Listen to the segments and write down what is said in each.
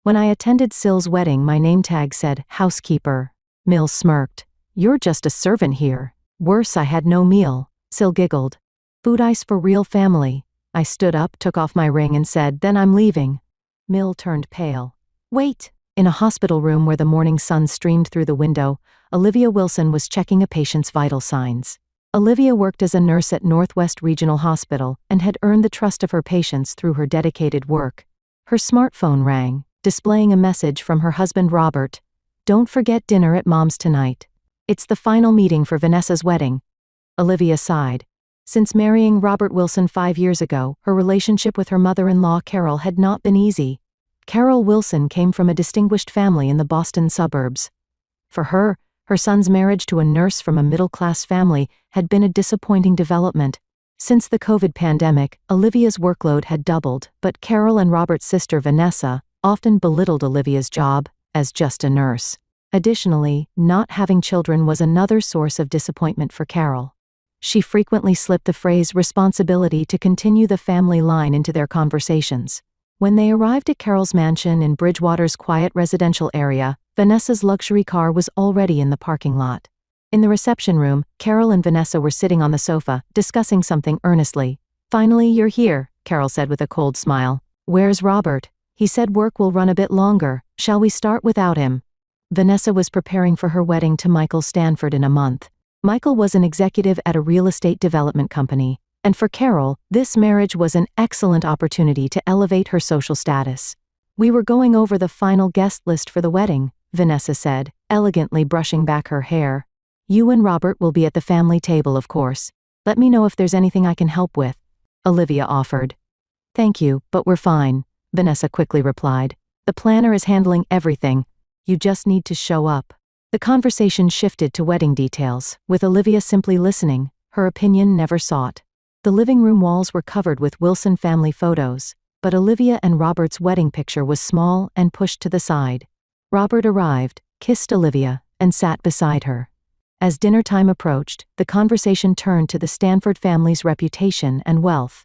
When I attended Sill's wedding, my name tag said, Housekeeper. Mill smirked. You're just a servant here. Worse, I had no meal. Sill giggled. Food ice for real family. I stood up, took off my ring and said, then I'm leaving. Mill turned pale. Wait. In a hospital room where the morning sun streamed through the window, Olivia Wilson was checking a patient's vital signs. Olivia worked as a nurse at Northwest Regional Hospital and had earned the trust of her patients through her dedicated work. Her smartphone rang, displaying a message from her husband Robert. Don't forget dinner at Mom's tonight. It's the final meeting for Vanessa's wedding. Olivia sighed. Since marrying Robert Wilson 5 years ago, her relationship with her mother-in-law Carol had not been easy. Carol Wilson came from a distinguished family in the Boston suburbs. For her, her son's marriage to a nurse from a middle-class family had been a disappointing development. Since the COVID pandemic, Olivia's workload had doubled, but Carol and Robert's sister Vanessa often belittled Olivia's job as just a nurse. Additionally, not having children was another source of disappointment for Carol. She frequently slipped the phrase responsibility to continue the family line into their conversations. When they arrived at Carol's mansion in Bridgewater's quiet residential area, Vanessa's luxury car was already in the parking lot. In the reception room, Carol and Vanessa were sitting on the sofa, discussing something earnestly. Finally, you're here, Carol said with a cold smile. Where's Robert? He said work will run a bit longer. Shall we start without him? Vanessa was preparing for her wedding to Michael Stanford in a month. Michael was an executive at a real estate development company, and for Carol, this marriage was an excellent opportunity to elevate her social status. We were going over the final guest list for the wedding, Vanessa said, elegantly brushing back her hair. You and Robert will be at the family table, of course. Let me know if there's anything I can help with. Olivia offered. Thank you, but we're fine, Vanessa quickly replied. The planner is handling everything. You just need to show up. The conversation shifted to wedding details, with Olivia simply listening, her opinion never sought. The living room walls were covered with Wilson family photos, but Olivia and Robert's wedding picture was small and pushed to the side. Robert arrived, kissed Olivia, and sat beside her. As dinner time approached, the conversation turned to the Stanford family's reputation and wealth.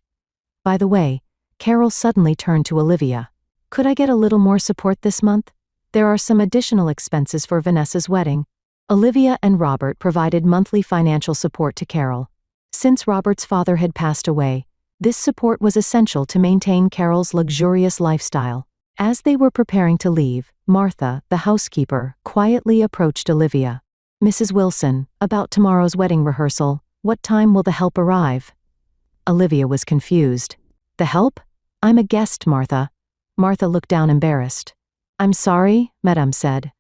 By the way, Carol suddenly turned to Olivia. Could I get a little more support this month? There are some additional expenses for Vanessa's wedding. Olivia and Robert provided monthly financial support to Carol. Since Robert's father had passed away, this support was essential to maintain Carol's luxurious lifestyle. As they were preparing to leave, Martha, the housekeeper, quietly approached Olivia. Mrs. Wilson, about tomorrow's wedding rehearsal, what time will the help arrive? Olivia was confused. The help? I'm a guest, Martha. Martha looked down embarrassed. I'm sorry, Madame said.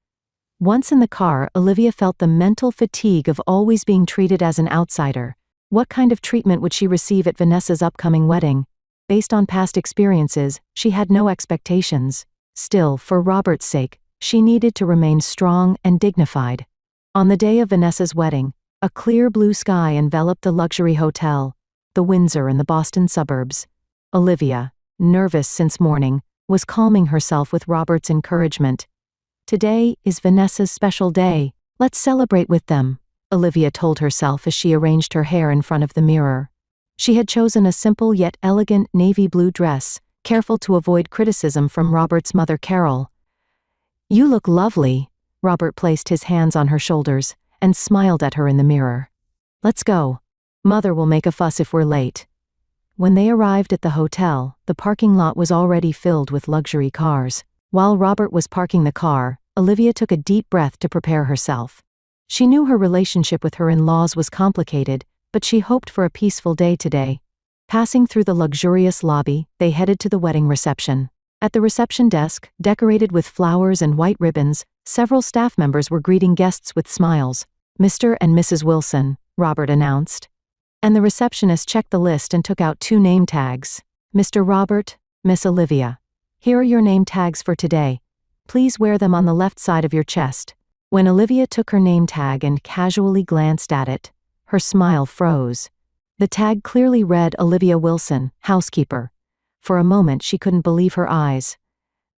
Once in the car, Olivia felt the mental fatigue of always being treated as an outsider. What kind of treatment would she receive at Vanessa's upcoming wedding? Based on past experiences, she had no expectations. Still, for Robert's sake, she needed to remain strong and dignified. On the day of Vanessa's wedding, a clear blue sky enveloped the luxury hotel, the Windsor in the Boston suburbs. Olivia, nervous since morning, was calming herself with Robert's encouragement. Today is Vanessa's special day. Let's celebrate with them, Olivia told herself as she arranged her hair in front of the mirror. She had chosen a simple yet elegant navy blue dress, careful to avoid criticism from Robert's mother Carol. You look lovely. Robert placed his hands on her shoulders and smiled at her in the mirror. Let's go. Mother will make a fuss if we're late. When they arrived at the hotel, the parking lot was already filled with luxury cars. While Robert was parking the car, Olivia took a deep breath to prepare herself. She knew her relationship with her in-laws was complicated, but she hoped for a peaceful day today. Passing through the luxurious lobby, they headed to the wedding reception. At the reception desk, decorated with flowers and white ribbons, several staff members were greeting guests with smiles. Mr. and Mrs. Wilson, Robert announced. And the receptionist checked the list and took out 2 name tags. Mr. Robert, Miss Olivia. Here are your name tags for today. Please wear them on the left side of your chest. When Olivia took her name tag and casually glanced at it, her smile froze. The tag clearly read Olivia Wilson, housekeeper. For a moment she couldn't believe her eyes.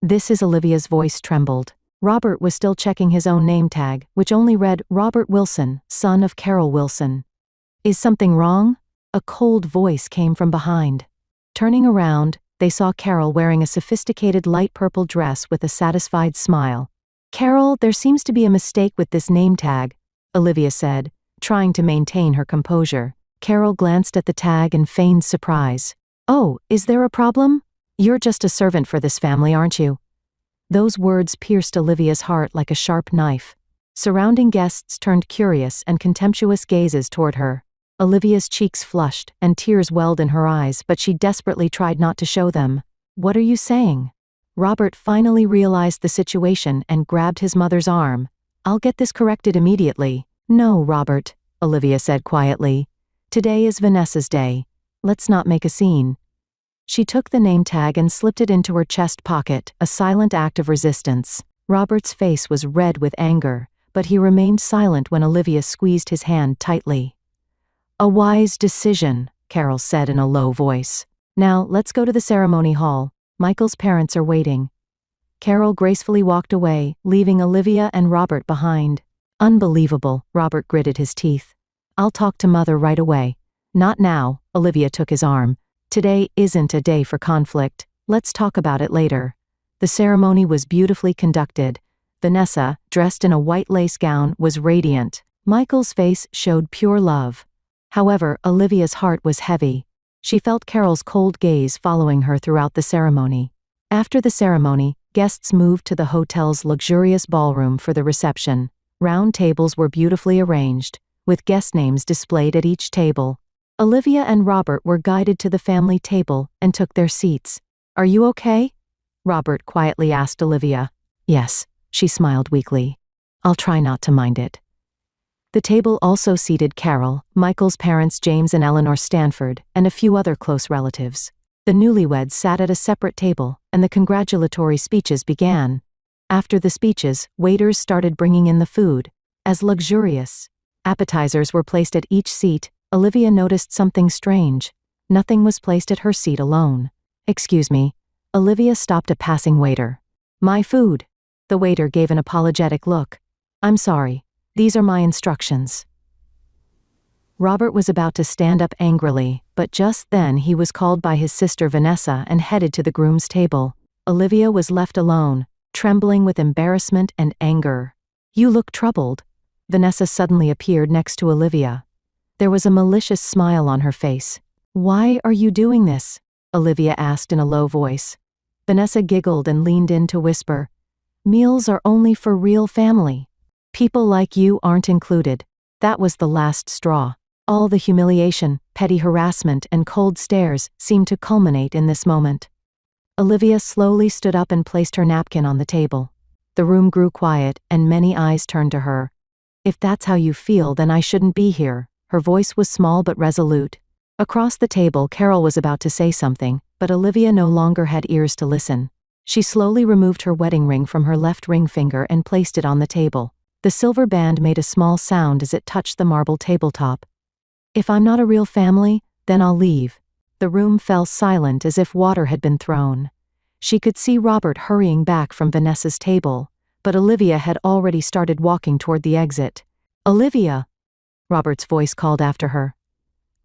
This is Olivia's voice trembled. Robert was still checking his own name tag, which only read Robert Wilson, son of Carol Wilson. Is something wrong? A cold voice came from behind. Turning around, they saw Carol wearing a sophisticated light purple dress with a satisfied smile. "Carol, there seems to be a mistake with this name tag," Olivia said, trying to maintain her composure. Carol glanced at the tag and feigned surprise. "Oh, is there a problem? You're just a servant for this family, aren't you?" Those words pierced Olivia's heart like a sharp knife. Surrounding guests turned curious and contemptuous gazes toward her. Olivia's cheeks flushed, and tears welled in her eyes, but she desperately tried not to show them. "What are you saying?" Robert finally realized the situation and grabbed his mother's arm. "I'll get this corrected immediately." "No, Robert," Olivia said quietly. "Today is Vanessa's day. Let's not make a scene." She took the name tag and slipped it into her chest pocket, a silent act of resistance. Robert's face was red with anger, but he remained silent when Olivia squeezed his hand tightly. "A wise decision," Carol said in a low voice. "Now, let's go to the ceremony hall. Michael's parents are waiting." Carol gracefully walked away, leaving Olivia and Robert behind. "Unbelievable," Robert gritted his teeth. "I'll talk to Mother right away." "Not now," Olivia took his arm. "Today isn't a day for conflict. Let's talk about it later." The ceremony was beautifully conducted. Vanessa, dressed in a white lace gown, was radiant. Michael's face showed pure love. However, Olivia's heart was heavy. She felt Carol's cold gaze following her throughout the ceremony. After the ceremony, guests moved to the hotel's luxurious ballroom for the reception. Round tables were beautifully arranged, with guest names displayed at each table. Olivia and Robert were guided to the family table and took their seats. "Are you okay?" Robert quietly asked Olivia. "Yes," she smiled weakly. "I'll try not to mind it." The table also seated Carol, Michael's parents James and Eleanor Stanford, and a few other close relatives. The newlyweds sat at a separate table, and the congratulatory speeches began. After the speeches, waiters started bringing in the food. As luxurious appetizers were placed at each seat, Olivia noticed something strange. Nothing was placed at her seat alone. "Excuse me." Olivia stopped a passing waiter. "My food." The waiter gave an apologetic look. "I'm sorry. These are my instructions." Robert was about to stand up angrily, but just then he was called by his sister Vanessa and headed to the groom's table. Olivia was left alone, trembling with embarrassment and anger. "You look troubled." Vanessa suddenly appeared next to Olivia. There was a malicious smile on her face. "Why are you doing this?" Olivia asked in a low voice. Vanessa giggled and leaned in to whisper, "Meals are only for real family. People like you aren't included." That was the last straw. All the humiliation, petty harassment, and cold stares seemed to culminate in this moment. Olivia slowly stood up and placed her napkin on the table. The room grew quiet, and many eyes turned to her. "If that's how you feel, then I shouldn't be here." Her voice was small but resolute. Across the table, Carol was about to say something, but Olivia no longer had ears to listen. She slowly removed her wedding ring from her left ring finger and placed it on the table. The silver band made a small sound as it touched the marble tabletop. "If I'm not a real family, then I'll leave." The room fell silent as if water had been thrown. She could see Robert hurrying back from Vanessa's table, but Olivia had already started walking toward the exit. "Olivia!" Robert's voice called after her.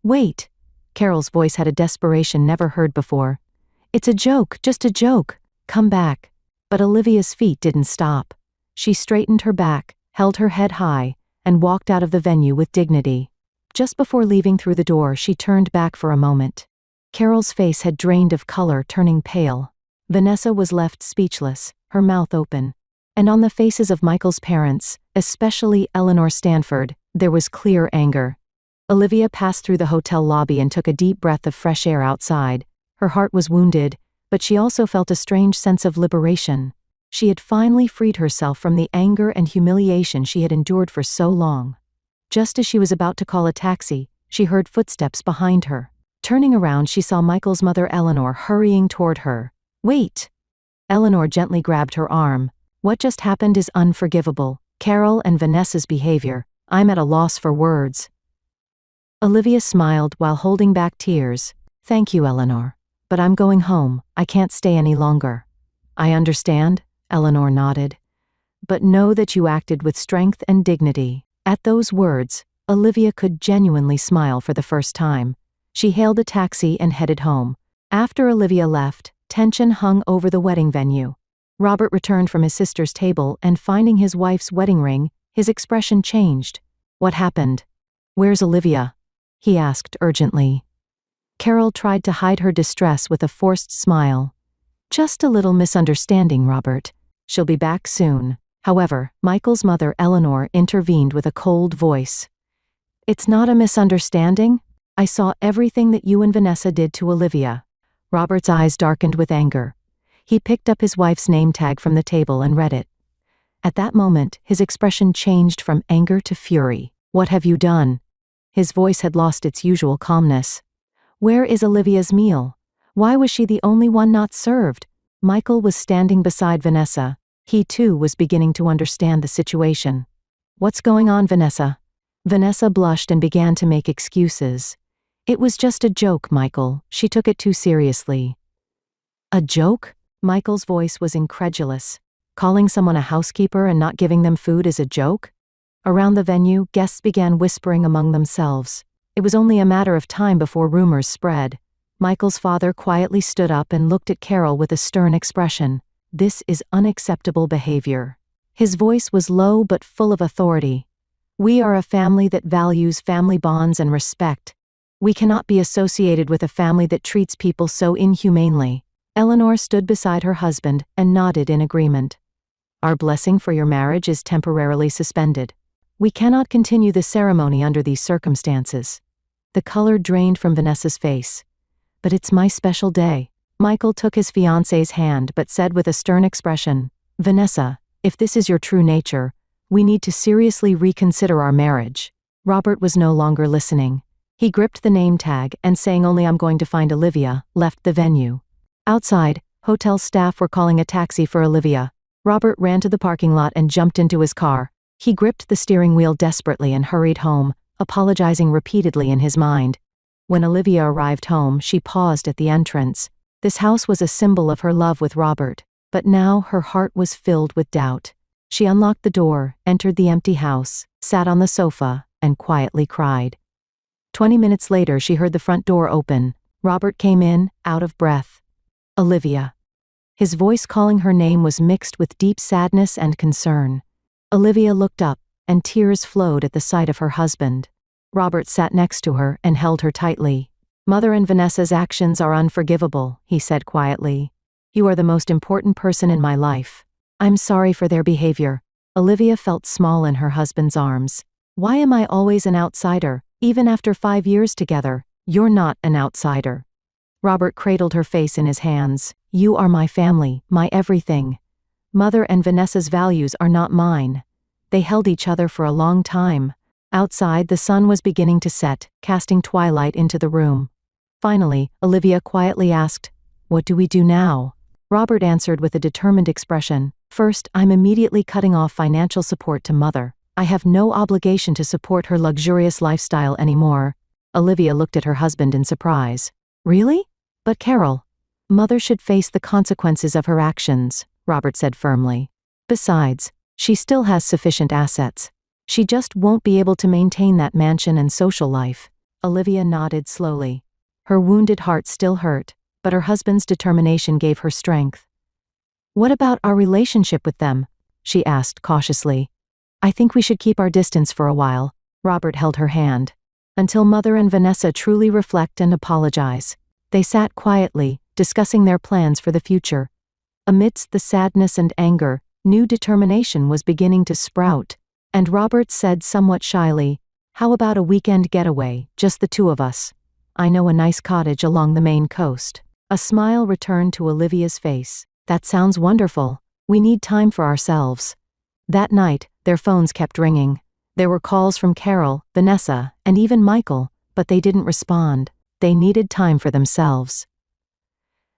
"Wait!" Carol's voice had a desperation never heard before. "It's a joke, just a joke. Come back." But Olivia's feet didn't stop. She straightened her back, held her head high, and walked out of the venue with dignity. Just before leaving through the door, she turned back for a moment. Carol's face had drained of color, turning pale. Vanessa was left speechless, her mouth open. And on the faces of Michael's parents, especially Eleanor Stanford, there was clear anger. Olivia passed through the hotel lobby and took a deep breath of fresh air outside. Her heart was wounded, but she also felt a strange sense of liberation. She had finally freed herself from the anger and humiliation she had endured for so long. Just as she was about to call a taxi, she heard footsteps behind her. Turning around, she saw Michael's mother Eleanor hurrying toward her. "Wait!" Eleanor gently grabbed her arm. "What just happened is unforgivable. Carol and Vanessa's behavior. I'm at a loss for words." Olivia smiled while holding back tears. "Thank you, Eleanor. But I'm going home. I can't stay any longer." "I understand," Eleanor nodded. "But know that you acted with strength and dignity." At those words, Olivia could genuinely smile for the first time. She hailed a taxi and headed home. After Olivia left, Tension hung over the wedding venue. Robert returned from his sister's table and finding his wife's wedding ring, his expression changed. What happened? Where's Olivia? He asked urgently. Carol tried to hide her distress with a forced smile. Just a little misunderstanding, Robert. She'll be back soon. However, Michael's mother, Eleanor, intervened with a cold voice. It's not a misunderstanding. I saw everything that you and Vanessa did to Olivia. Robert's eyes darkened with anger. He picked up his wife's name tag from the table and read it. At that moment, his expression changed from anger to fury. What have you done? His voice had lost its usual calmness. Where is Olivia's meal? Why was she the only one not served? Michael was standing beside Vanessa. He too was beginning to understand the situation. What's going on, Vanessa? Vanessa blushed and began to make excuses. It was just a joke, Michael. She took it too seriously. A joke? Michael's voice was incredulous. Calling someone a housekeeper and not giving them food is a joke? Around the venue, guests began whispering among themselves. It was only a matter of time before rumors spread. Michael's father quietly stood up and looked at Carol with a stern expression. This is unacceptable behavior. His voice was low but full of authority. We are a family that values family bonds and respect. We cannot be associated with a family that treats people so inhumanely. Eleanor stood beside her husband and nodded in agreement. Our blessing for your marriage is temporarily suspended. We cannot continue the ceremony under these circumstances. The color drained from Vanessa's face. But it's my special day. Michael took his fiancée's hand but said with a stern expression, Vanessa, if this is your true nature, we need to seriously reconsider our marriage. Robert was no longer listening. He gripped the name tag and saying only I'm going to find Olivia, left the venue. Outside, hotel staff were calling a taxi for Olivia. Robert ran to the parking lot and jumped into his car. He gripped the steering wheel desperately and hurried home, apologizing repeatedly in his mind. When Olivia arrived home, she paused at the entrance. This house was a symbol of her love with Robert, but now her heart was filled with doubt. She unlocked the door, entered the empty house, sat on the sofa, and quietly cried. 20 minutes later, she heard the front door open. Robert came in, out of breath. Olivia. His voice calling her name was mixed with deep sadness and concern. Olivia looked up, and tears flowed at the sight of her husband. Robert sat next to her and held her tightly. Mother and Vanessa's actions are unforgivable, he said quietly. You are the most important person in my life. I'm sorry for their behavior. Olivia felt small in her husband's arms. Why am I always an outsider, even after 5 years together? You're not an outsider. Robert cradled her face in his hands. You are my family, my everything. Mother and Vanessa's values are not mine. They held each other for a long time. Outside, the sun was beginning to set, casting twilight into the room. Finally, Olivia quietly asked, What do we do now? Robert answered with a determined expression. First, I'm immediately cutting off financial support to Mother. I have no obligation to support her luxurious lifestyle anymore. Olivia looked at her husband in surprise. Really? But Carol, Mother should face the consequences of her actions, Robert said firmly. Besides, she still has sufficient assets. She just won't be able to maintain that mansion and social life. Olivia nodded slowly. Her wounded heart still hurt, but her husband's determination gave her strength. What about our relationship with them? She asked cautiously. I think we should keep our distance for a while. Robert held her hand. Until Mother and Vanessa truly reflect and apologize. They sat quietly, discussing their plans for the future. Amidst the sadness and anger, new determination was beginning to sprout. And Robert said somewhat shyly, How about a weekend getaway, just the two of us? I know a nice cottage along the Maine coast. A smile returned to Olivia's face. That sounds wonderful. We need time for ourselves. That night, their phones kept ringing. There were calls from Carol, Vanessa, and even Michael, but they didn't respond. They needed time for themselves.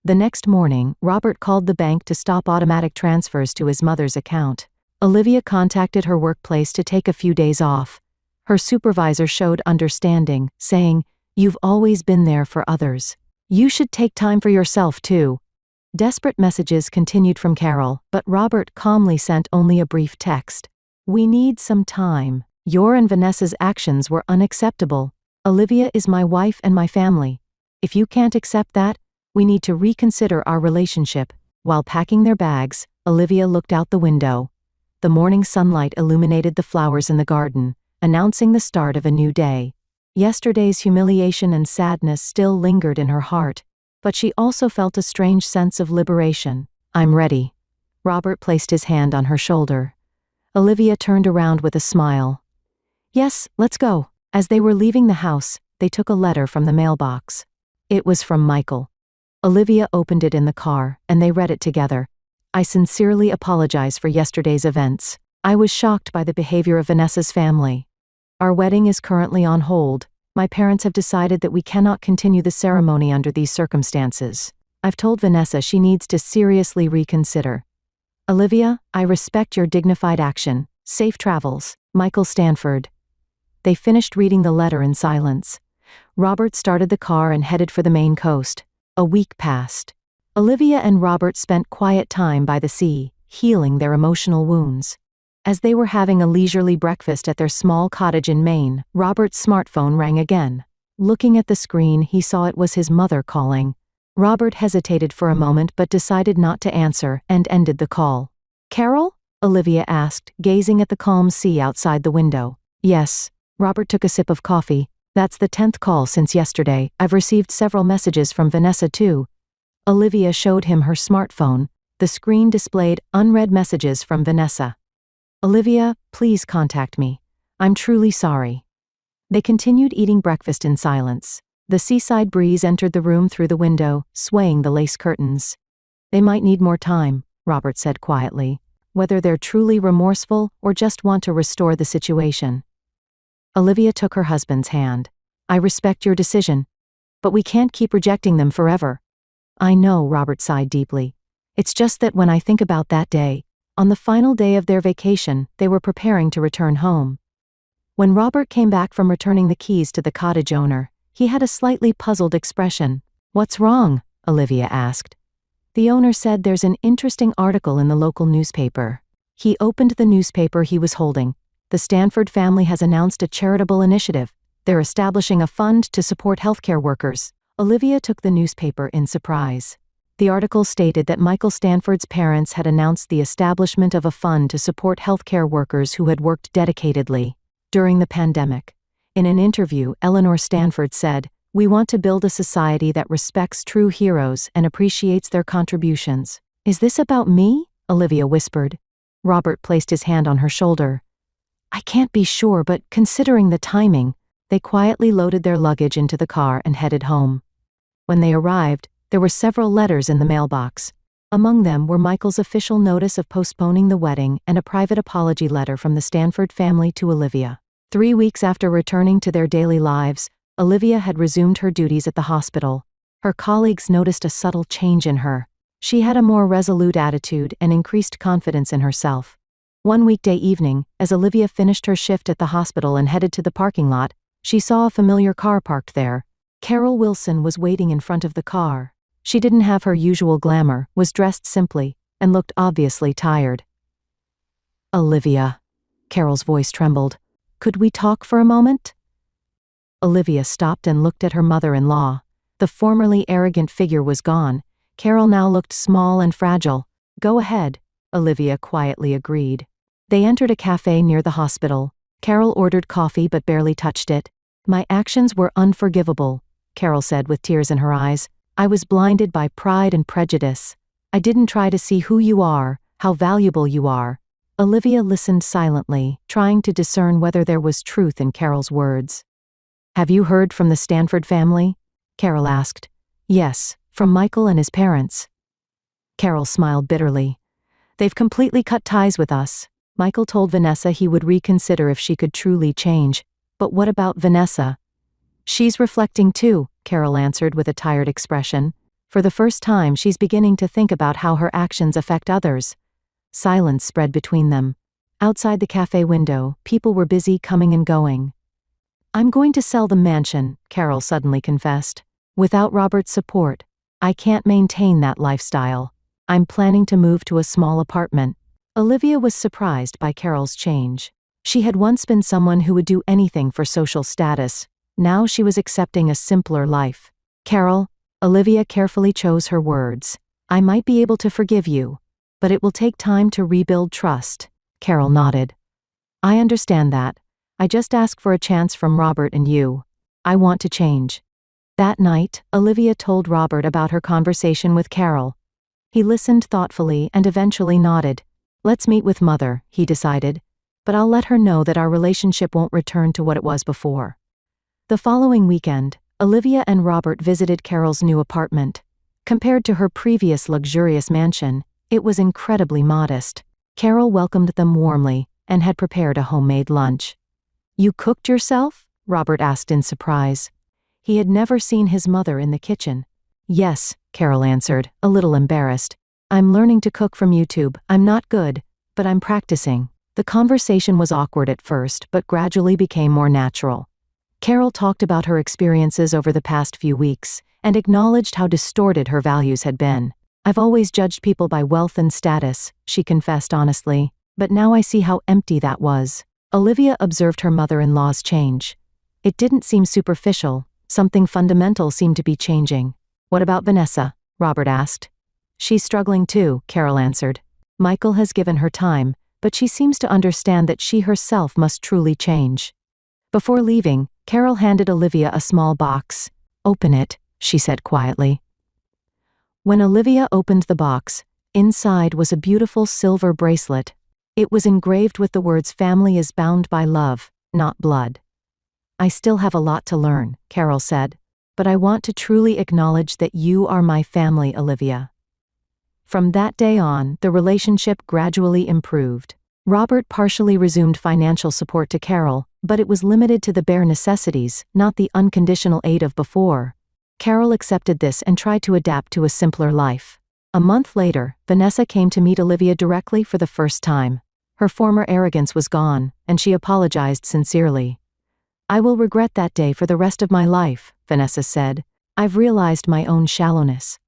The next morning, Robert called the bank to stop automatic transfers to his mother's account. Olivia contacted her workplace to take a few days off. Her supervisor showed understanding, saying, You've always been there for others. You should take time for yourself too. Desperate messages continued from Carol, but Robert calmly sent only a brief text. We need some time. Your and Vanessa's actions were unacceptable. Olivia is my wife and my family. If you can't accept that, We need to reconsider our relationship." While packing their bags, Olivia looked out the window. The morning sunlight illuminated the flowers in the garden, announcing the start of a new day. Yesterday's humiliation and sadness still lingered in her heart, but she also felt a strange sense of liberation. "I'm ready." Robert placed his hand on her shoulder. Olivia turned around with a smile. "Yes, let's go." As they were leaving the house, they took a letter from the mailbox. It was from Michael. Olivia opened it in the car, and they read it together. "I sincerely apologize for yesterday's events. I was shocked by the behavior of Vanessa's family. Our wedding is currently on hold. My parents have decided that we cannot continue the ceremony under these circumstances. I've told Vanessa she needs to seriously reconsider. Olivia, I respect your dignified action. Safe travels. Michael Stanford." They finished reading the letter in silence. Robert started the car and headed for the Maine coast. A week passed. Olivia and Robert spent quiet time by the sea, healing their emotional wounds. As they were having a leisurely breakfast at their small cottage in Maine, Robert's smartphone rang again. Looking at the screen, he saw it was his mother calling. Robert hesitated for a moment but decided not to answer and ended the call. "Carol?" Olivia asked, gazing at the calm sea outside the window. "Yes." Robert took a sip of coffee. "That's the 10th call since yesterday. I've received several messages from Vanessa too." Olivia showed him her smartphone. The screen displayed unread messages from Vanessa. "Olivia, please contact me. I'm truly sorry." They continued eating breakfast in silence. The seaside breeze entered the room through the window, swaying the lace curtains. "They might need more time," Robert said quietly, "whether they're truly remorseful or just want to restore the situation." Olivia took her husband's hand. "I respect your decision, but we can't keep rejecting them forever." "I know," Robert sighed deeply. "It's just that when I think about that day, on the final day of their vacation, they were preparing to return home." When Robert came back from returning the keys to the cottage owner, he had a slightly puzzled expression. "What's wrong?" Olivia asked. The owner said there's an interesting article in the local newspaper. He opened the newspaper he was holding. "The Stanford family has announced a charitable initiative. They're establishing a fund to support healthcare workers." Olivia took the newspaper in surprise. The article stated that Michael Stanford's parents had announced the establishment of a fund to support healthcare workers who had worked dedicatedly during the pandemic. In an interview, Eleanor Stanford said, "We want to build a society that respects true heroes and appreciates their contributions." "Is this about me?" Olivia whispered. Robert placed his hand on her shoulder. "I can't be sure, but considering the timing." They quietly loaded their luggage into the car and headed home. When they arrived, there were several letters in the mailbox. Among them were Michael's official notice of postponing the wedding and a private apology letter from the Stanford family to Olivia. 3 weeks after returning to their daily lives, Olivia had resumed her duties at the hospital. Her colleagues noticed a subtle change in her. She had a more resolute attitude and increased confidence in herself. One weekday evening, as Olivia finished her shift at the hospital and headed to the parking lot, she saw a familiar car parked there. Carol Wilson was waiting in front of the car. She didn't have her usual glamour, was dressed simply, and looked obviously tired. "Olivia." Carol's voice trembled. "Could we talk for a moment?" Olivia stopped and looked at her mother-in-law. The formerly arrogant figure was gone. Carol now looked small and fragile. "Go ahead," Olivia quietly agreed. They entered a cafe near the hospital. Carol ordered coffee but barely touched it. "My actions were unforgivable," Carol said with tears in her eyes. "I was blinded by pride and prejudice. I didn't try to see who you are, how valuable you are." Olivia listened silently, trying to discern whether there was truth in Carol's words. "Have you heard from the Stanford family?" Carol asked. "Yes, from Michael and his parents." Carol smiled bitterly. "They've completely cut ties with us. Michael told Vanessa he would reconsider if she could truly change. But what about Vanessa?" "She's reflecting too," Carol answered with a tired expression. "For the first time, she's beginning to think about how her actions affect others." Silence spread between them. Outside the cafe window, people were busy coming and going. "I'm going to sell the mansion," Carol suddenly confessed. "Without Robert's support, I can't maintain that lifestyle. I'm planning to move to a small apartment." Olivia was surprised by Carol's change. She had once been someone who would do anything for social status. Now she was accepting a simpler life. "Carol, Olivia carefully chose her words. I might be able to forgive you, but it will take time to rebuild trust. Carol nodded. I understand that. I just ask for a chance from Robert and you. I want to change. That night, Olivia told Robert about her conversation with Carol. He listened thoughtfully and eventually nodded. Let's meet with Mother, he decided. But I'll let her know that our relationship won't return to what it was before. The following weekend, Olivia and Robert visited Carol's new apartment. Compared to her previous luxurious mansion, it was incredibly modest. Carol welcomed them warmly and had prepared a homemade lunch. You cooked yourself? Robert asked in surprise. He had never seen his mother in the kitchen. Yes, Carol answered, a little embarrassed. I'm learning to cook from YouTube. I'm not good, but I'm practicing. The conversation was awkward at first, but gradually became more natural. Carol talked about her experiences over the past few weeks and acknowledged how distorted her values had been. I've always judged people by wealth and status, she confessed honestly, but now I see how empty that was. Olivia observed her mother-in-law's change. It didn't seem superficial. Something fundamental seemed to be changing. What about Vanessa? Robert asked. She's struggling too, Carol answered. Michael has given her time, but she seems to understand that she herself must truly change. Before leaving, Carol handed Olivia a small box. Open it, she said quietly. When Olivia opened the box, inside was a beautiful silver bracelet. It was engraved with the words "Family is bound by love, not blood." I still have a lot to learn, Carol said, but I want to truly acknowledge that you are my family, Olivia. From that day on, the relationship gradually improved. Robert partially resumed financial support to Carol, but it was limited to the bare necessities, not the unconditional aid of before. Carol accepted this and tried to adapt to a simpler life. A month later, Vanessa came to meet Olivia directly for the first time. Her former arrogance was gone, and she apologized sincerely. I will regret that day for the rest of my life, Vanessa said. I've realized my own shallowness.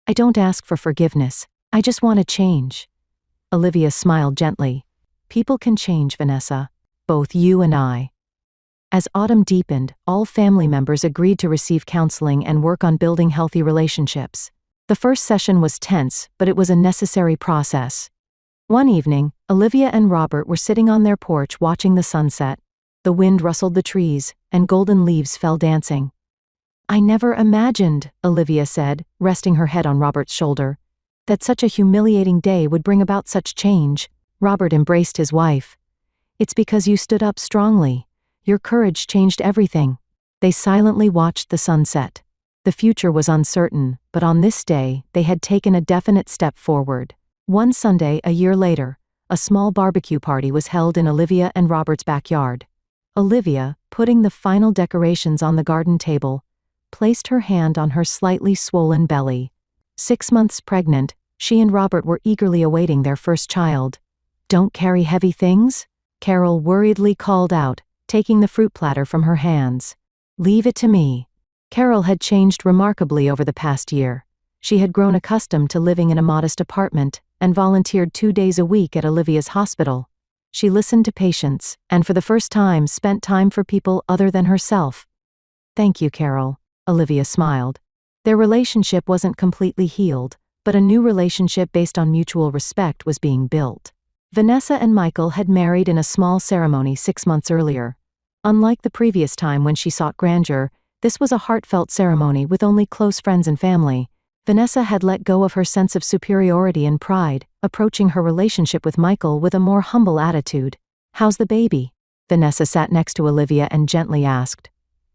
I don't ask for forgiveness. I just want to change. Olivia smiled gently. People can change, Vanessa. Both you and I. As autumn deepened, all family members agreed to receive counseling and work on building healthy relationships. The first session was tense, but it was a necessary process. One evening, Olivia and Robert were sitting on their porch watching the sunset. The wind rustled the trees, and golden leaves fell dancing. I never imagined, Olivia said, resting her head on Robert's shoulder, that such a humiliating day would bring about such change. Robert embraced his wife. It's because you stood up strongly. Your courage changed everything. They silently watched the sunset. The future was uncertain, but on this day, they had taken a definite step forward. One Sunday, a year later, a small barbecue party was held in Olivia and Robert's backyard. Olivia, putting the final decorations on the garden table, placed her hand on her slightly swollen belly. 6 months pregnant, she and Robert were eagerly awaiting their first child. Don't carry heavy things? Carol worriedly called out, taking the fruit platter from her hands. Leave it to me. Carol had changed remarkably over the past year. She had grown accustomed to living in a modest apartment and volunteered 2 days a week at Olivia's hospital. She listened to patients and for the first time spent time for people other than herself. Thank you, Carol, Olivia smiled. Their relationship wasn't completely healed, but a new relationship based on mutual respect was being built. Vanessa and Michael had married in a small ceremony 6 months earlier. Unlike the previous time when she sought grandeur, this was a heartfelt ceremony with only close friends and family. Vanessa had let go of her sense of superiority and pride, approaching her relationship with Michael with a more humble attitude. How's the baby? Vanessa sat next to Olivia and gently asked.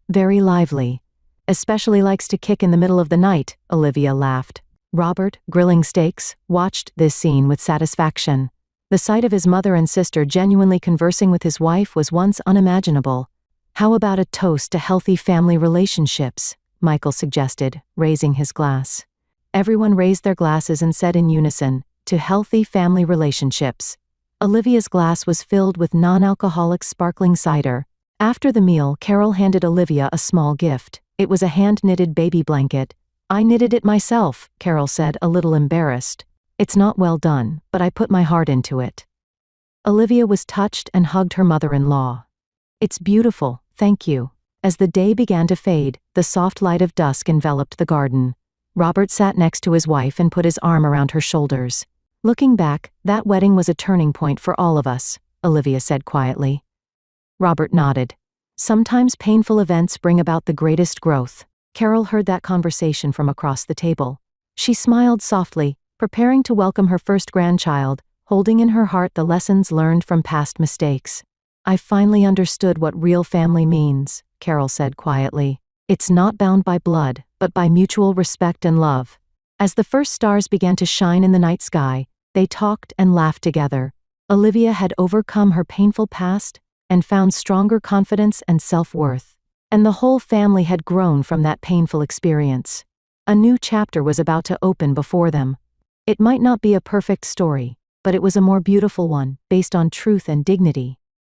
Very lively. Especially likes to kick in the middle of the night, Olivia laughed. Robert, grilling steaks, watched this scene with satisfaction. The sight of his mother and sister genuinely conversing with his wife was once unimaginable. How about a toast to healthy family relationships? Michael suggested, raising his glass. Everyone raised their glasses and said in unison, to healthy family relationships. Olivia's glass was filled with non-alcoholic sparkling cider. After the meal, Carol handed Olivia a small gift. It was a hand-knitted baby blanket. I knitted it myself, Carol said, a little embarrassed. It's not well done, but I put my heart into it. Olivia was touched and hugged her mother-in-law. It's beautiful, thank you. As the day began to fade, the soft light of dusk enveloped the garden. Robert sat next to his wife and put his arm around her shoulders. Looking back, that wedding was a turning point for all of us, Olivia said quietly. Robert nodded. Sometimes painful events bring about the greatest growth. Carol heard that conversation from across the table. She smiled softly, preparing to welcome her first grandchild, holding in her heart the lessons learned from past mistakes. I finally understood what real family means, Carol said quietly. It's not bound by blood, but by mutual respect and love. As the first stars began to shine in the night sky, they talked and laughed together. Olivia had overcome her painful past and found stronger confidence and self-worth. And the whole family had grown from that painful experience. A new chapter was about to open before them. It might not be a perfect story, but it was a more beautiful one, based on truth and dignity.